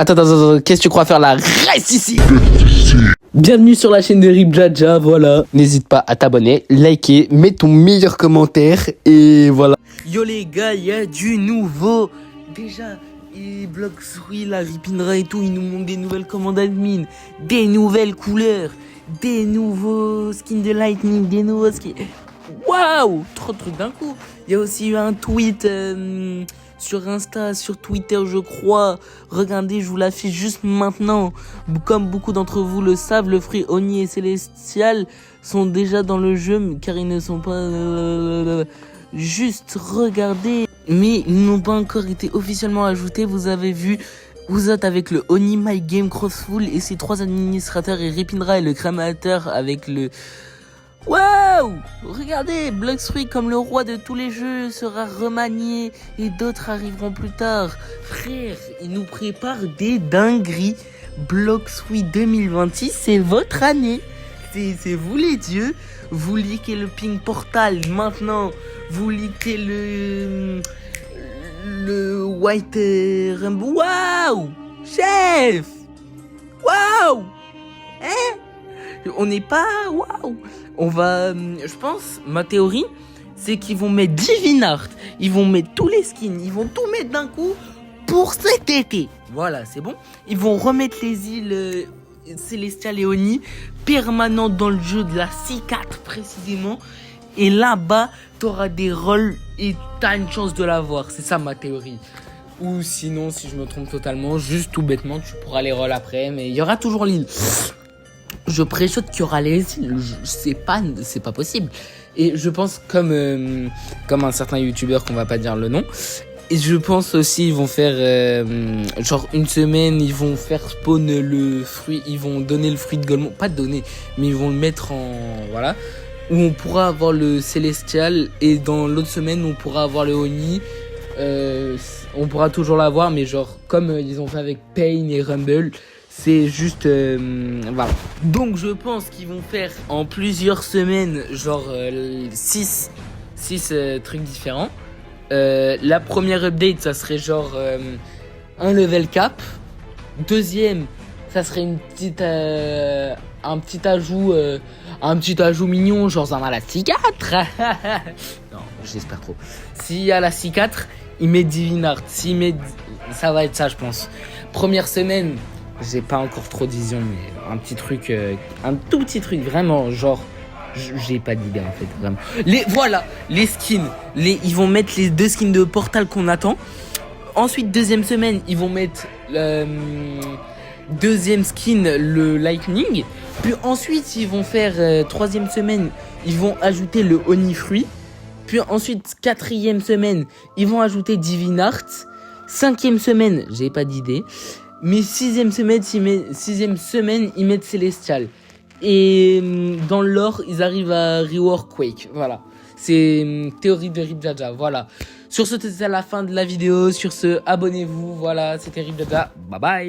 Attends, qu'est-ce que tu crois faire là? Reste ici. Bienvenue sur la chaîne de Rip Jaja, voilà. N'hésite pas à t'abonner, liker, mets ton meilleur commentaire et voilà. Yo les gars, il y a du nouveau. Déjà, et Bloxfruit, la Ripindra et tout, ils nous montrent des nouvelles commandes admin, des nouvelles couleurs, des nouveaux skins de Lightning, des nouveaux skins. Waouh, trop de trucs d'un coup. Il y a aussi eu un tweet sur Insta, sur Twitter, je crois. Regardez, je vous l'affiche juste maintenant. Comme beaucoup d'entre vous le savent, le fruit Oni et Célestial sont déjà dans le jeu, car ils ne sont pas... Juste regardez. Mais ils n'ont pas encore été officiellement ajoutés. Vous avez vu... Vous êtes avec le Oni, My Game, Crossful et ses 3 administrateurs et Ripindra et le créateur avec le... Waouh! Regardez, Bloxfruit comme le roi de tous les jeux sera remanié et d'autres arriveront plus tard. Frère, il nous prépare des dingueries. Bloxfruit 2026, c'est votre année. C'est vous les dieux. Vous liquez le ping portal maintenant. Vous liquez le white rainbow. Waouh! Chef! Waouh! Hein? On n'est pas... Waouh! On va... Je pense, ma théorie, c'est qu'ils vont mettre Divinart. Ils vont mettre tous les skins. Ils vont tout mettre d'un coup pour cet été. Voilà, c'est bon. Ils vont remettre les îles Célestial et Oni permanentes dans le jeu de la C4 précisément. Et là-bas, t'auras des rôles et t'as une chance de l'avoir. C'est ça ma théorie. Ou sinon, si je me trompe totalement, juste tout bêtement, tu pourras les rôles après. Mais il y aura toujours l'île. Je préchote qu'il y aura les îles, c'est pas possible. Et je pense comme un certain youtubeur qu'on va pas dire le nom. Et je pense aussi ils vont faire genre une semaine, ils vont faire spawn le fruit, ils vont donner le fruit de Golemon, pas donner, mais ils vont le mettre en voilà, où on pourra avoir le Célestial et dans l'autre semaine on pourra avoir le Oni. On pourra toujours l'avoir, mais genre comme ils ont fait avec Pain et Rumble. C'est juste... voilà. Donc je pense qu'ils vont faire en plusieurs semaines, genre 6 trucs différents. La première update, ça serait genre un level cap. Deuxième, ça serait un petit ajout mignon, genre un à la C4. Non, j'espère trop. S'il y a la C4, il met Divinart. Ça va être ça, je pense. Première semaine... J'ai pas encore trop de vision, mais un petit truc, un tout petit truc, vraiment, genre, j'ai pas d'idée en fait, vraiment. Les skins, ils vont mettre les 2 skins de Portal qu'on attend. Ensuite, deuxième semaine, ils vont mettre deuxième skin, le Lightning. Puis ensuite, ils vont faire troisième semaine, ils vont ajouter le Oni Fruit. Puis ensuite, quatrième semaine, ils vont ajouter Divinart. Cinquième semaine, j'ai pas d'idée. Mais sixième semaine, ils mettent Célestial. Et dans le lore, ils arrivent à rework Quake. Voilà. C'est théorie de Rip Jaja. Voilà. Sur ce, c'était la fin de la vidéo. Sur ce, abonnez-vous. Voilà, c'était Rip Jaja. Bye bye.